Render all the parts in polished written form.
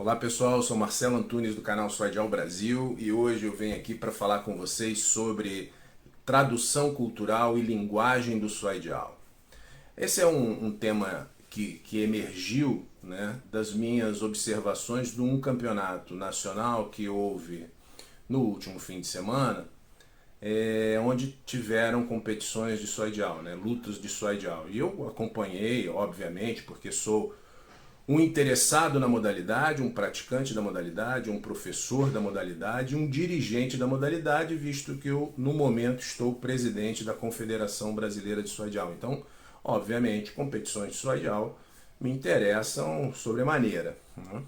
Olá pessoal, eu sou Marcelo Antunes do canal Swadial Brasil e hoje eu venho aqui para falar com vocês sobre tradução cultural e linguagem do Swadial. Esse é um tema que emergiu, né, das minhas observações de um campeonato nacional que houve no último fim de semana, onde tiveram competições de Swadial, né, lutas de Swadial. E eu acompanhei, obviamente, porque sou um interessado na modalidade, um praticante da modalidade, um professor da modalidade, um dirigente da modalidade, visto que eu, no momento, estou presidente da Confederação Brasileira de Swadial. Então, obviamente, competições de Swadial me interessam sobremaneira, né?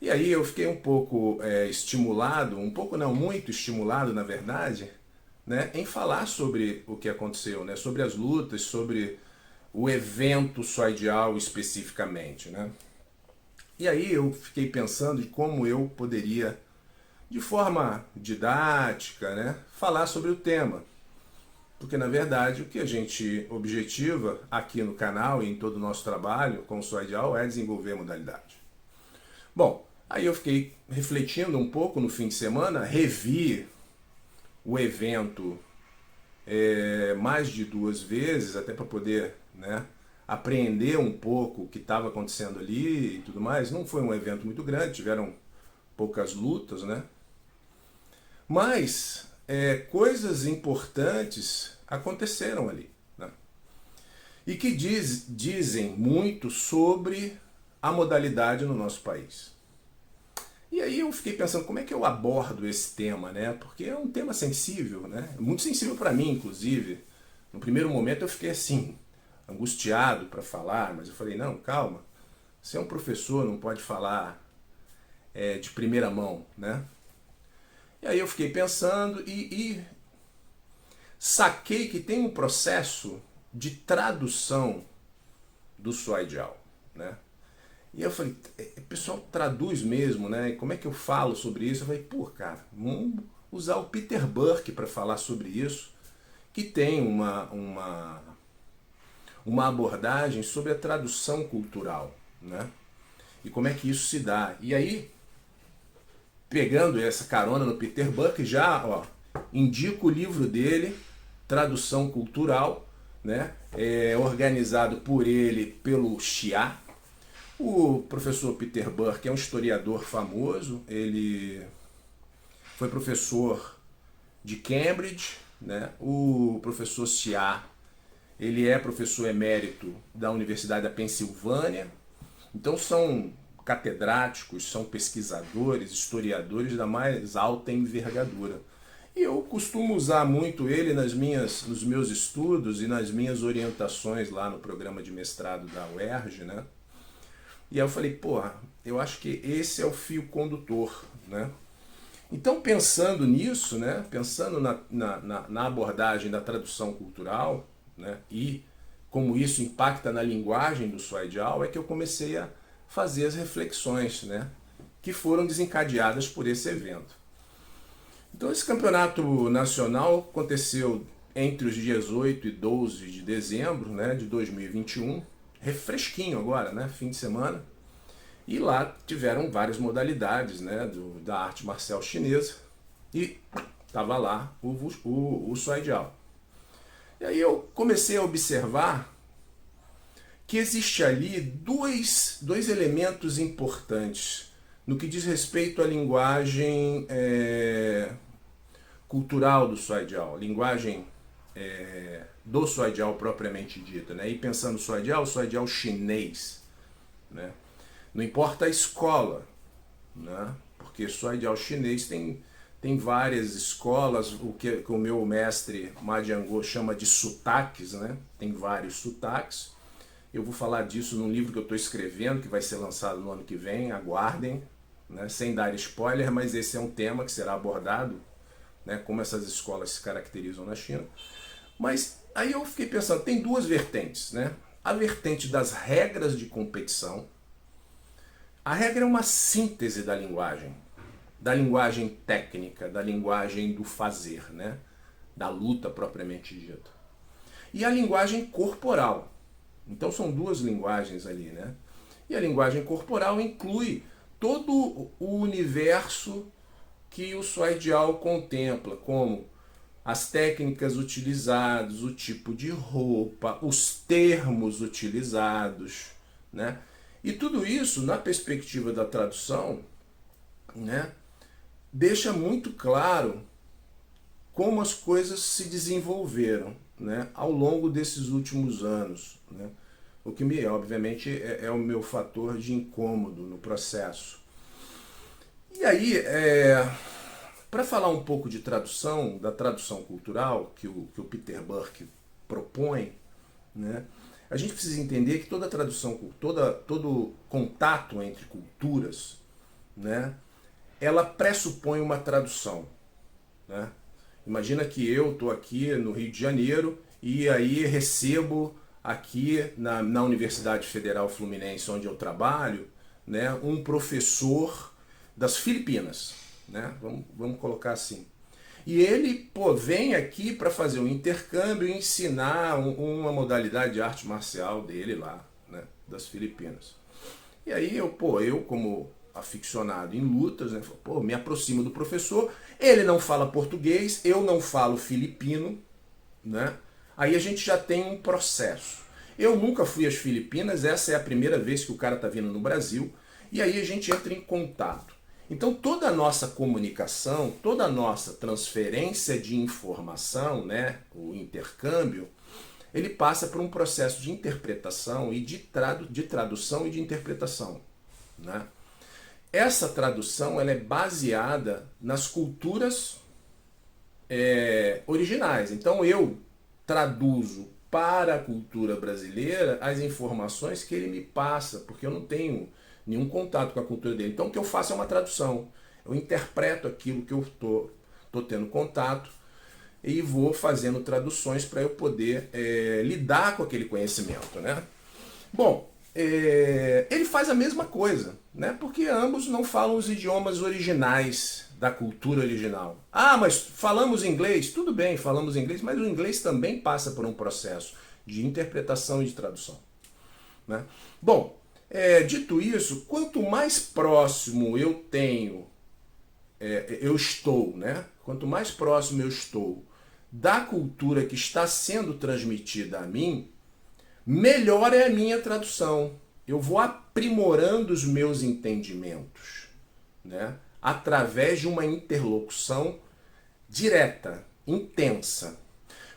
E aí eu fiquei um pouco estimulado, um pouco não, muito estimulado, na verdade, né, em falar sobre o que aconteceu, né, sobre as lutas, sobre o evento Swadial especificamente, né? E aí eu fiquei pensando em como eu poderia, de forma didática, né, falar sobre o tema. Porque, na verdade, o que a gente objetiva aqui no canal e em todo o nosso trabalho com o Swadial é desenvolver a modalidade. Bom, aí eu fiquei refletindo um pouco no fim de semana, revi o evento mais de 2 vezes, até para poder, né, apreender um pouco o que estava acontecendo ali e tudo mais. Não foi um evento muito grande, tiveram poucas lutas, né? Mas coisas importantes aconteceram ali, né? E que dizem muito sobre a modalidade no nosso país. E aí eu fiquei pensando, como é que eu abordo esse tema, né? Porque é um tema sensível, né? Muito sensível para mim, inclusive. No primeiro momento eu fiquei assim, angustiado para falar, mas eu falei, não, calma. Você é um professor, não pode falar de primeira mão, né? E aí eu fiquei pensando e saquei que tem um processo de tradução do Swadial, né? E eu falei, o pessoal traduz mesmo, né? E como é que eu falo sobre isso? Eu falei, pô, cara, vamos usar o Peter Burke para falar sobre isso, que tem uma abordagem sobre a tradução cultural, né? E como é que isso se dá. E aí, pegando essa carona no Peter Burke, já indico o livro dele, Tradução Cultural, né? Organizado por ele, pelo Chia. O professor Peter Burke é um historiador famoso, ele foi professor de Cambridge, né? O professor Chia, ele é professor emérito da Universidade da Pensilvânia. Então são catedráticos, são pesquisadores, historiadores da mais alta envergadura. E eu costumo usar muito ele nos meus estudos e nas minhas orientações lá no programa de mestrado da UERJ, né? E aí eu falei, porra, eu acho que esse é o fio condutor, né? Então, pensando nisso, né, pensando na abordagem da tradução cultural, né, e como isso impacta na linguagem do Swadial, é que eu comecei a fazer as reflexões, né, que foram desencadeadas por esse evento. Então, esse campeonato nacional aconteceu entre os dias 8 e 12 de dezembro, né, de 2021, refresquinho agora, né, fim de semana. E lá tiveram várias modalidades, né, da arte marcial chinesa, e estava lá o Swadial. E aí eu comecei a observar que existe ali dois elementos importantes no que diz respeito à linguagem cultural do Swadial, linguagem do Swadial propriamente dita, né? E pensando no Swadial chinês, né? Não importa a escola, né? Porque Swadial chinês tem várias escolas, o que o meu mestre Ma Jianguo chama de sotaques, né? Tem vários sotaques. Eu vou falar disso num livro que eu estou escrevendo, que vai ser lançado no ano que vem, aguardem, né? Sem dar spoiler, mas esse é um tema que será abordado, né? Como essas escolas se caracterizam na China. Mas aí eu fiquei pensando, tem duas vertentes, né? A vertente das regras de competição. A regra é uma síntese da linguagem técnica, da linguagem do fazer, né? Da luta propriamente dita. E a linguagem corporal. Então são duas linguagens ali, né? E a linguagem corporal inclui todo o universo que o Suaidial contempla, como as técnicas utilizadas, o tipo de roupa, os termos utilizados, né? E tudo isso, na perspectiva da tradução, né, deixa muito claro como as coisas se desenvolveram, né, ao longo desses últimos anos, né? O que, obviamente, é o meu fator de incômodo no processo. E aí, para falar um pouco de tradução, da tradução cultural que o Peter Burke propõe, né, a gente precisa entender que toda tradução, todo contato entre culturas, né, ela pressupõe uma tradução, né? Imagina que eu estou aqui no Rio de Janeiro e aí recebo aqui na Universidade Federal Fluminense, onde eu trabalho, né, um professor das Filipinas, né? Vamos colocar assim. E ele, vem aqui para fazer um intercâmbio e ensinar uma modalidade de arte marcial dele lá, né, das Filipinas. E aí eu como aficionado em lutas, né, me aproximo do professor, ele não fala português, eu não falo filipino, né? Aí a gente já tem um processo. Eu nunca fui às Filipinas, essa é a primeira vez que o cara está vindo no Brasil, e aí a gente entra em contato. Então toda a nossa comunicação, toda a nossa transferência de informação, né, o intercâmbio, ele passa por um processo de interpretação e de tradução e de interpretação, né? Essa tradução ela é baseada nas culturas originais. Então eu traduzo para a cultura brasileira as informações que ele me passa, porque eu não tenho nenhum contato com a cultura dele. Então o que eu faço é uma tradução. Eu interpreto aquilo que eu tô tendo contato e vou fazendo traduções para eu poder lidar com aquele conhecimento, né? Bom, ele faz a mesma coisa, né? Porque ambos não falam os idiomas originais da cultura original. Ah, mas falamos inglês? Tudo bem, falamos inglês, mas o inglês também passa por um processo de interpretação e de tradução, né? Bom, dito isso, quanto mais próximo eu estou, né? Quanto mais próximo eu estou da cultura que está sendo transmitida a mim, melhor é a minha tradução. Eu vou aprimorando os meus entendimentos, né, através de uma interlocução direta, intensa.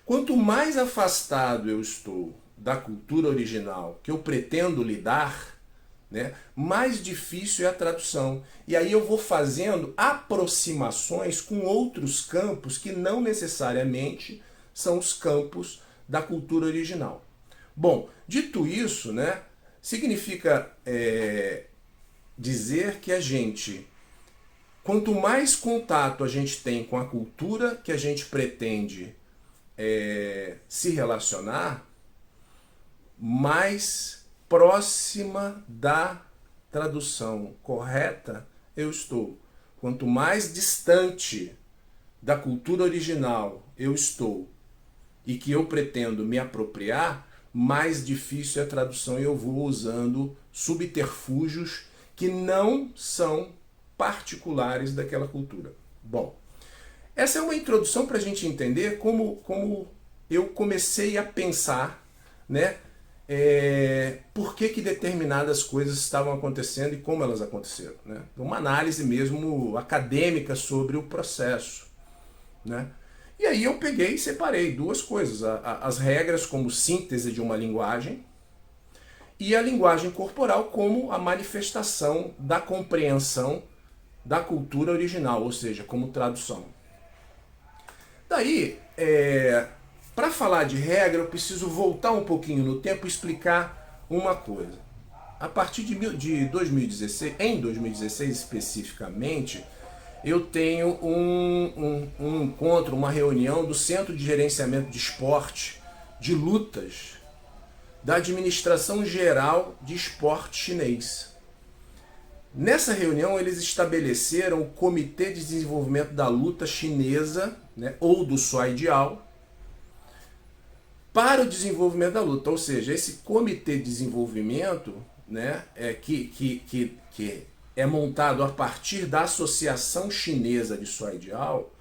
Quanto mais afastado eu estou da cultura original que eu pretendo lidar, né, mais difícil é a tradução. E aí eu vou fazendo aproximações com outros campos que não necessariamente são os campos da cultura original. Bom, dito isso, né, significa dizer que quanto mais contato a gente tem com a cultura que a gente pretende se relacionar, mais próxima da tradução correta eu estou. Quanto mais distante da cultura original eu estou e que eu pretendo me apropriar, mais difícil é a tradução e eu vou usando subterfúgios que não são particulares daquela cultura. Bom, essa é uma introdução para a gente entender como eu comecei a pensar, né, por que determinadas coisas estavam acontecendo e como elas aconteceram, né? Uma análise mesmo acadêmica sobre o processo, né? E aí eu peguei e separei duas coisas, as regras como síntese de uma linguagem e a linguagem corporal como a manifestação da compreensão da cultura original, ou seja, como tradução. Daí, para falar de regra, eu preciso voltar um pouquinho no tempo e explicar uma coisa. A partir de 2016, em 2016 especificamente, eu tenho um encontro, uma reunião do Centro de Gerenciamento de Esporte de Lutas da Administração Geral de Esporte Chinês. Nessa reunião eles estabeleceram o Comitê de Desenvolvimento da Luta Chinesa, né, ou do Suaidial, para o desenvolvimento da luta. Ou seja, esse Comitê de Desenvolvimento, né, que é montado a partir da Associação Chinesa de Soidial,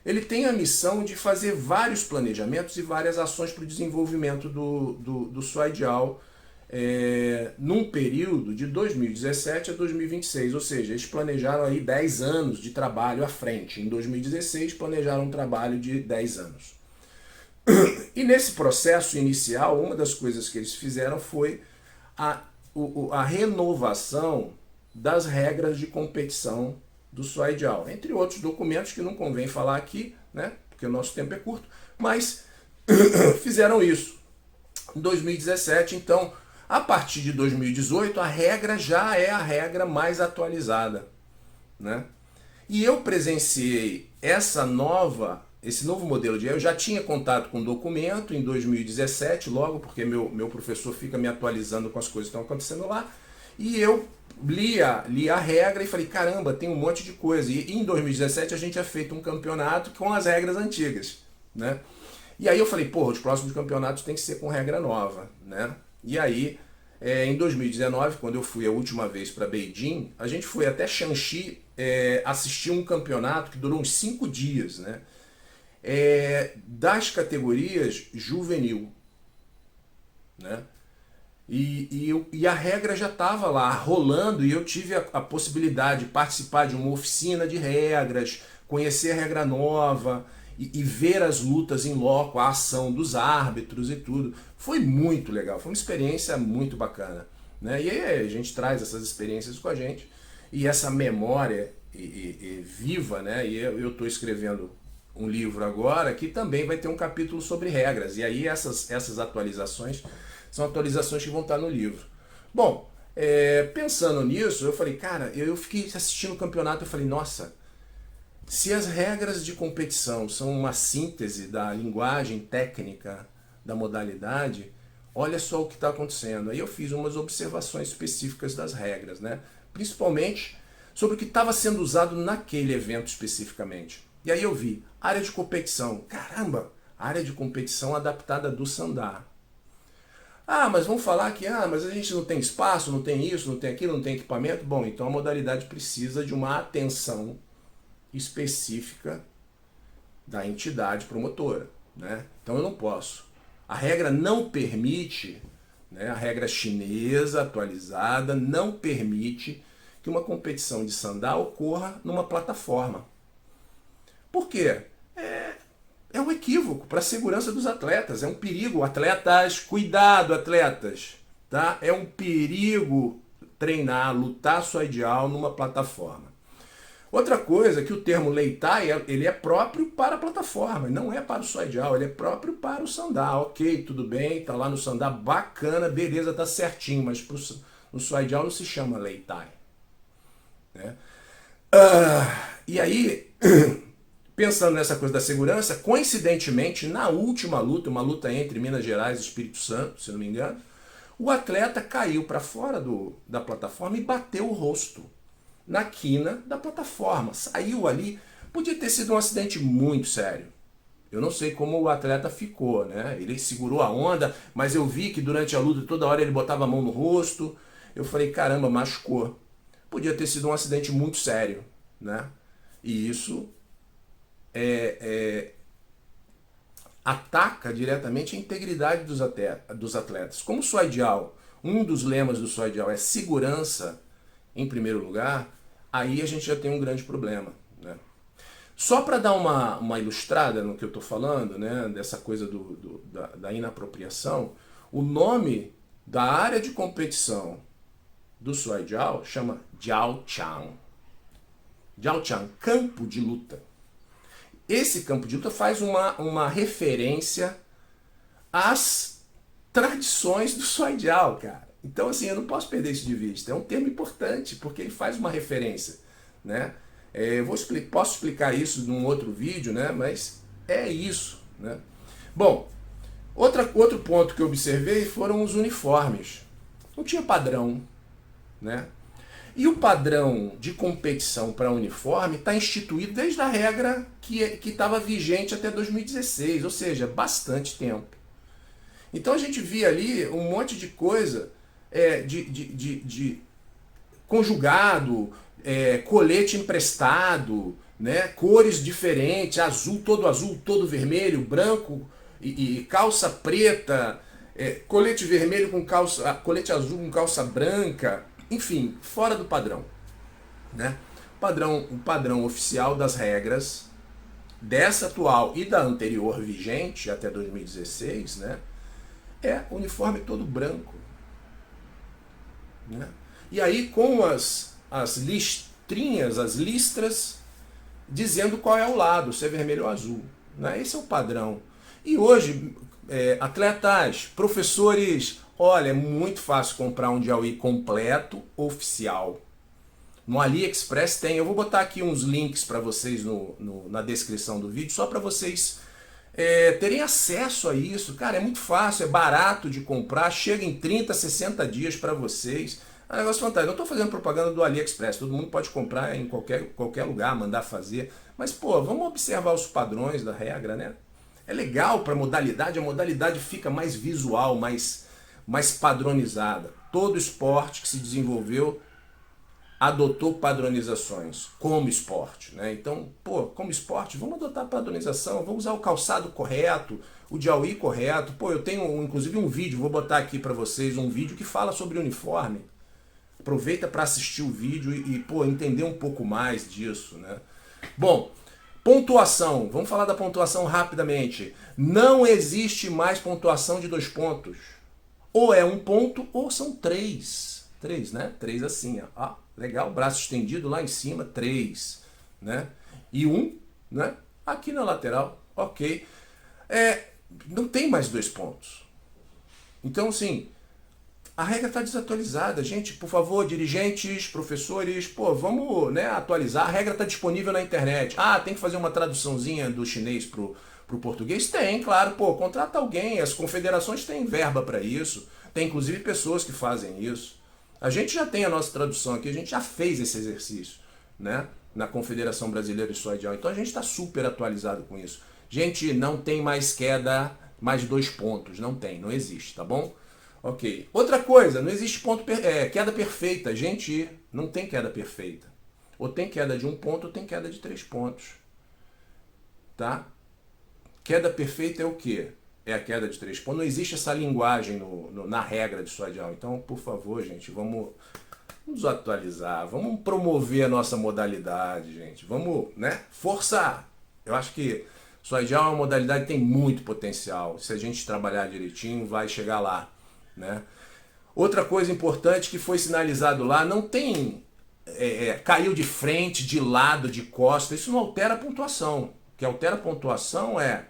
ele tem a missão de fazer vários planejamentos e várias ações para o desenvolvimento do Soidial num período de 2017 a 2026, ou seja, eles planejaram aí 10 anos de trabalho à frente. Em 2016 planejaram um trabalho de 10 anos. E nesse processo inicial, uma das coisas que eles fizeram foi a renovação das regras de competição do Soidial, entre outros documentos que não convém falar aqui, né, porque o nosso tempo é curto, mas fizeram isso. Em 2017, então, a partir de 2018, a regra já é a regra mais atualizada, né? E eu presenciei esse novo modelo de... Eu já tinha contato com o documento em 2017, logo porque meu professor fica me atualizando com as coisas que estão acontecendo lá, e eu li a regra e falei, caramba, tem um monte de coisa. E em 2017 a gente tinha feito um campeonato com as regras antigas, né? E aí eu falei, porra, os próximos campeonatos tem que ser com regra nova, né? E aí, em 2019, quando eu fui a última vez para Beijing, a gente foi até Shanxi assistir um campeonato que durou uns 5 dias, né? Das categorias juvenil, né? E a regra já estava lá rolando e eu tive a possibilidade de participar de uma oficina de regras, conhecer a regra nova e ver as lutas em loco, a ação dos árbitros e tudo. Foi muito legal, foi uma experiência muito bacana, né? E aí a gente traz essas experiências com a gente e essa memória viva, né? E eu estou escrevendo um livro agora que também vai ter um capítulo sobre regras. E aí essas atualizações são atualizações que vão estar no livro. Bom, pensando nisso, eu falei, cara, eu fiquei assistindo o campeonato e falei, nossa, se as regras de competição são uma síntese da linguagem técnica da modalidade, olha só o que está acontecendo. Aí eu fiz umas observações específicas das regras, né? Principalmente sobre o que estava sendo usado naquele evento especificamente. E aí eu vi, área de competição. Caramba, área de competição adaptada do sandá. Ah, mas vamos falar que mas a gente não tem espaço, não tem isso, não tem aquilo, não tem equipamento. Bom, então a modalidade precisa de uma atenção específica da entidade promotora, né? Então eu não posso. A regra não permite, né, a regra chinesa atualizada não permite que uma competição de sandá ocorra numa plataforma. Por quê? É um equívoco para a segurança dos atletas, é um perigo. Atletas, cuidado, atletas, tá? É um perigo treinar, lutar soidial numa plataforma. Outra coisa é que o termo Leitai, ele é próprio para a plataforma, não é para o soidial, ele é próprio para o sandá. Ok, tudo bem, tá lá no sandá, bacana, beleza, tá certinho, mas no soidial não se chama Leitai, né? E aí... Pensando nessa coisa da segurança, coincidentemente, na última luta, uma luta entre Minas Gerais e Espírito Santo, se não me engano, o atleta caiu para fora da plataforma e bateu o rosto na quina da plataforma. Saiu ali, podia ter sido um acidente muito sério. Eu não sei como o atleta ficou, né? Ele segurou a onda, mas eu vi que durante a luta toda hora ele botava a mão no rosto. Eu falei, caramba, machucou. Podia ter sido um acidente muito sério, né? E isso... ataca diretamente a integridade dos atletas. Como o soidial, um dos lemas do soidial é segurança em primeiro lugar, aí a gente já tem um grande problema, né? Só para dar uma ilustrada no que eu estou falando, né, dessa coisa da inapropriação, o nome da área de competição do soidial chama Jiaoqiang. Jiaoqiang, campo de luta. Esse campo de luta faz uma referência às tradições do soidial, cara. Então, assim, eu não posso perder isso de vista. É um termo importante, porque ele faz uma referência, né? Posso explicar isso num outro vídeo, né? Mas é isso, né? Bom, outro ponto que eu observei foram os uniformes. Não tinha padrão, né? E o padrão de competição para uniforme está instituído desde a regra que estava vigente até 2016, ou seja, bastante tempo. Então a gente via ali um monte de coisa conjugado, colete emprestado, né? Cores diferentes, azul, todo vermelho, branco e calça preta, colete vermelho com colete azul com calça branca, enfim, fora do padrão, né? O padrão oficial das regras dessa atual e da anterior vigente até 2016, né? É uniforme todo branco, né? E aí com as listrinhas, as listras, dizendo qual é o lado, se é vermelho ou azul, né? Esse é o padrão. E hoje, atletas, professores, olha, é muito fácil comprar um Diaui completo, oficial. No AliExpress tem, eu vou botar aqui uns links para vocês na descrição do vídeo, só para vocês terem acesso a isso. Cara, é muito fácil, é barato de comprar, chega em 30, 60 dias para vocês. É um negócio fantástico. Eu não estou fazendo propaganda do AliExpress, todo mundo pode comprar em qualquer lugar, mandar fazer. Mas, pô, vamos observar os padrões da regra, né? É legal para a modalidade fica mais visual, mais padronizada. Todo esporte que se desenvolveu adotou padronizações como esporte, né? Então, pô, como esporte, vamos adotar padronização, vamos usar o calçado correto, o Diaui correto. Pô, eu tenho inclusive um vídeo, vou botar aqui para vocês um vídeo que fala sobre uniforme. Aproveita para assistir o vídeo e pô, entender um pouco mais disso, né? Bom, pontuação. Vamos falar da pontuação rapidamente. Não existe mais pontuação de 2 pontos. Ou é 1 ponto ou são 3. 3, né? 3 assim, ó. Legal, braço estendido lá em cima, 3, né? E 1, né? Aqui na lateral, ok. Não tem mais 2 pontos. Então, assim, a regra está desatualizada. Gente, por favor, dirigentes, professores, pô, vamos, né, atualizar. A regra está disponível na internet. Ah, tem que fazer uma traduçãozinha do chinês pro português? Tem, claro. Pô, contrata alguém. As confederações têm verba para isso. Tem, inclusive, pessoas que fazem isso. A gente já tem a nossa tradução aqui, a gente já fez esse exercício, né? Na Confederação Brasileira de Soidial. Então a gente está super atualizado com isso. Gente, não tem mais queda, mais de 2 pontos. Não tem, não existe, tá bom? Ok. Outra coisa, não existe queda perfeita. Gente, não tem queda perfeita. Ou tem queda de 1 ponto ou tem queda de 3 pontos. Tá? Queda perfeita é o quê? É a queda de 3 pontos. Não existe essa linguagem na regra de Soidial. Então, por favor, gente, vamos nos atualizar. Vamos promover a nossa modalidade, gente. Vamos, né, forçar. Eu acho que Soidial é uma modalidade que tem muito potencial. Se a gente trabalhar direitinho, vai chegar lá, né? Outra coisa importante que foi sinalizado lá, não tem caiu de frente, de lado, de costa. Isso não altera a pontuação. O que altera a pontuação é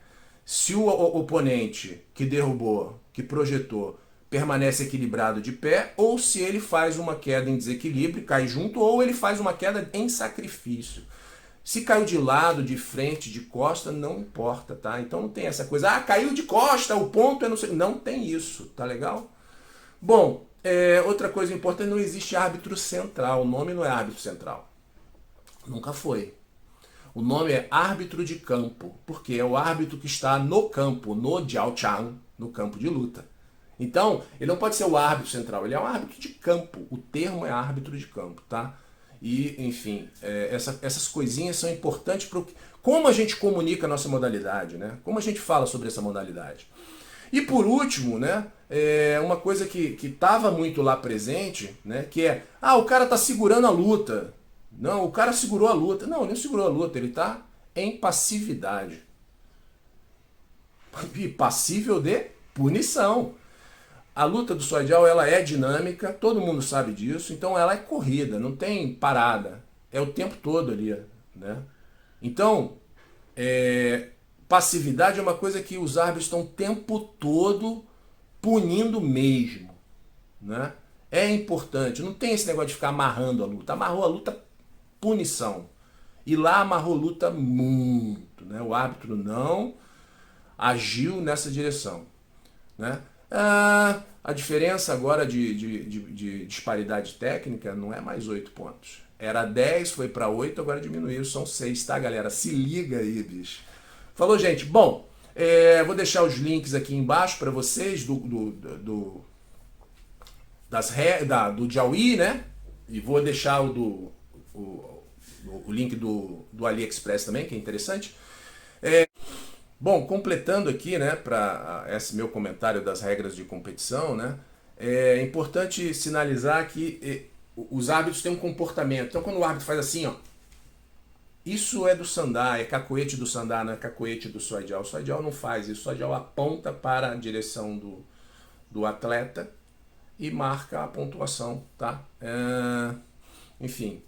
se o oponente que derrubou, que projetou, permanece equilibrado de pé, ou se ele faz uma queda em desequilíbrio, cai junto, ou ele faz uma queda em sacrifício. Se caiu de lado, de frente, de costa, não importa, tá? Então não tem essa coisa, caiu de costa, o ponto é não sei. Não tem isso, tá legal? Bom, outra coisa importante, não existe árbitro central, o nome não é árbitro central. Nunca foi. O nome é árbitro de campo, porque é o árbitro que está no campo, no jiaochang, no campo de luta. Então, ele não pode ser o árbitro central, ele é um árbitro de campo. O termo é árbitro de campo, tá? E, enfim, essas coisinhas são importantes para como a gente comunica a nossa modalidade, né? Como a gente fala sobre essa modalidade. E por último, né, uma coisa que estava muito lá presente, né, que é, o cara está segurando a luta. Não, o cara segurou a luta. Não, ele não segurou a luta, ele está em passividade. E passível de punição. A luta do Soidial, ela é dinâmica, todo mundo sabe disso, então ela é corrida, não tem parada. É o tempo todo ali, né? Então, passividade é uma coisa que os árbitros estão o tempo todo punindo mesmo, né? É importante, não tem esse negócio de ficar amarrando a luta. Amarrou a luta, punição. E lá amarrou a luta muito, né? O árbitro não agiu nessa direção, né? A diferença agora de disparidade técnica não é mais 8 pontos. Era 10, foi para 8, agora diminuiu, são 6, tá, galera? Se liga aí, bicho. Falou, gente. Bom, vou deixar os links aqui embaixo para vocês do Diaui, né? E vou deixar o link do AliExpress também, que é interessante. Bom, completando aqui, né, para esse meu comentário das regras de competição, né, é importante sinalizar que os árbitros têm um comportamento. Então, quando o árbitro faz assim, ó, isso é do Sandá, é cacoete do Sandá, não é cacoete do Soidial. O Soidial não faz isso, o Soidial aponta para a direção do atleta e marca a pontuação, tá? Enfim.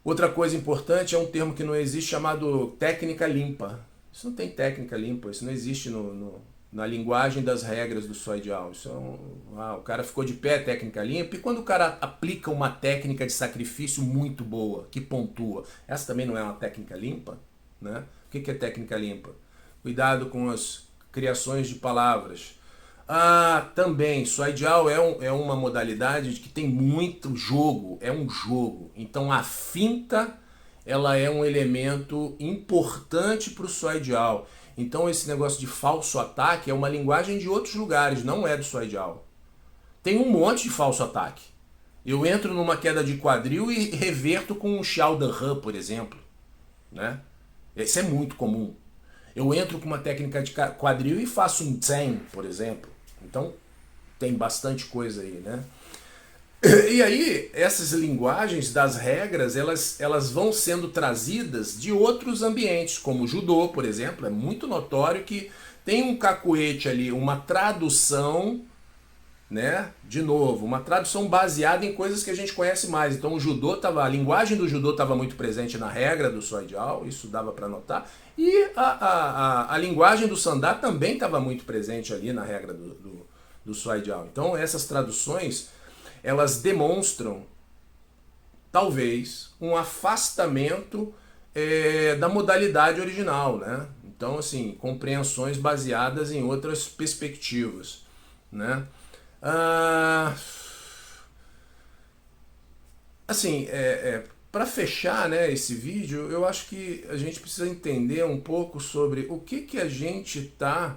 Outra coisa importante é um termo que não existe chamado técnica limpa. Isso não tem técnica limpa, isso não existe na linguagem das regras do Soidial. Isso o cara ficou de pé, técnica limpa, e quando o cara aplica uma técnica de sacrifício muito boa, que pontua, essa também não é uma técnica limpa, né? O que é técnica limpa? Cuidado com as criações de palavras. Também, Soidial é uma modalidade que tem muito jogo, é um jogo. Então a finta, ela é um elemento importante para o Soidial. Então esse negócio de falso ataque é uma linguagem de outros lugares, não é do Soidial. Tem um monte de falso ataque. Eu entro numa queda de quadril e reverto com um Xiao-Dan-Han, por exemplo, né? Isso é muito comum. Eu entro com uma técnica de quadril e faço um Zen, por exemplo. Então, tem bastante coisa aí, né? E aí, essas linguagens das regras, elas vão sendo trazidas de outros ambientes, como o judô, por exemplo. É muito notório que tem um cacuete ali, uma tradução, né? De novo, uma tradução baseada em coisas que a gente conhece mais. Então, a linguagem do judô estava muito presente na regra do Soidial, isso dava para notar. E a linguagem do Sandá também estava muito presente ali na regra do Soidial. Então, essas traduções, elas demonstram, talvez, um afastamento da modalidade original, né? Então, assim, compreensões baseadas em outras perspectivas, né? Assim, para fechar, né, esse vídeo, eu acho que a gente precisa entender um pouco sobre o que a gente tá,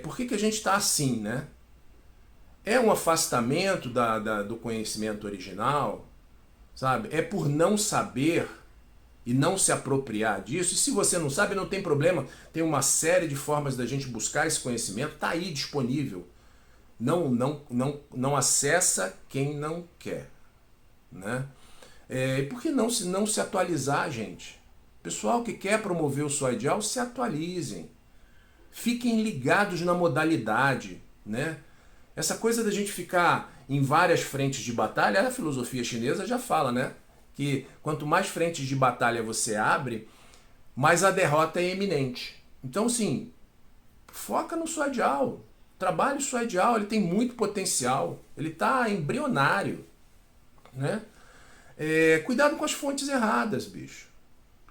por que a gente está assim, né? É um afastamento do conhecimento original, sabe? É por não saber e não se apropriar disso. E se você não sabe, não tem problema. Tem uma série de formas da gente buscar esse conhecimento, tá aí disponível. Não acessa quem não quer, né? E por que não se atualizar, gente? Pessoal que quer promover o Soidial, se atualizem. Fiquem ligados na modalidade, né? Essa coisa da gente ficar em várias frentes de batalha, a filosofia chinesa já fala, né? Que quanto mais frentes de batalha você abre, mais a derrota é iminente. Então, assim, foca no Soidial. Trabalhe o Soidial, ele tem muito potencial. Ele está embrionário, né? Cuidado com as fontes erradas, bicho.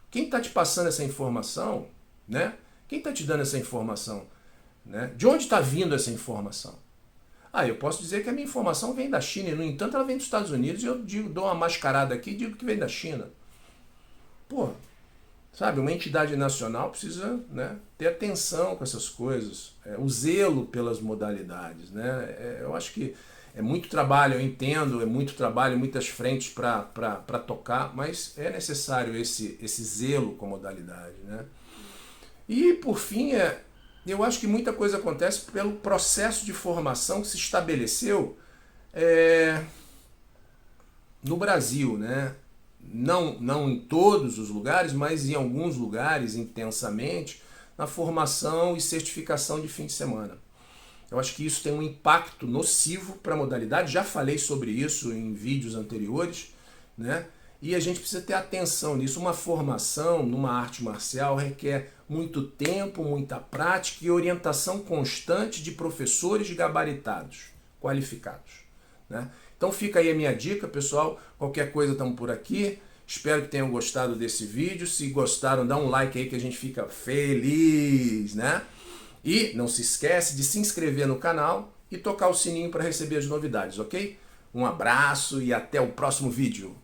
Quem está te passando essa informação, né? Quem está te dando essa informação, né? De onde está vindo essa informação? Eu posso dizer que a minha informação vem da China, e no entanto ela vem dos Estados Unidos, e eu dou uma mascarada aqui e digo que vem da China. Pô, sabe, uma entidade nacional precisa, né, ter atenção com essas coisas, o zelo pelas modalidades, né? Eu acho que é muito trabalho, eu entendo, é muito trabalho, muitas frentes para tocar, mas é necessário esse zelo com a modalidade, né? E, por fim, eu acho que muita coisa acontece pelo processo de formação que se estabeleceu no Brasil, né? Não em todos os lugares, mas em alguns lugares, intensamente, na formação e certificação de fim de semana. Eu acho que isso tem um impacto nocivo para a modalidade, já falei sobre isso em vídeos anteriores, né? E a gente precisa ter atenção nisso. Uma formação numa arte marcial requer muito tempo, muita prática e orientação constante de professores gabaritados, qualificados, né? Então fica aí a minha dica, pessoal. Qualquer coisa, estamos por aqui. Espero que tenham gostado desse vídeo. Se gostaram, dá um like aí que a gente fica feliz, né? E não se esquece de se inscrever no canal e tocar o sininho para receber as novidades, ok? Um abraço e até o próximo vídeo.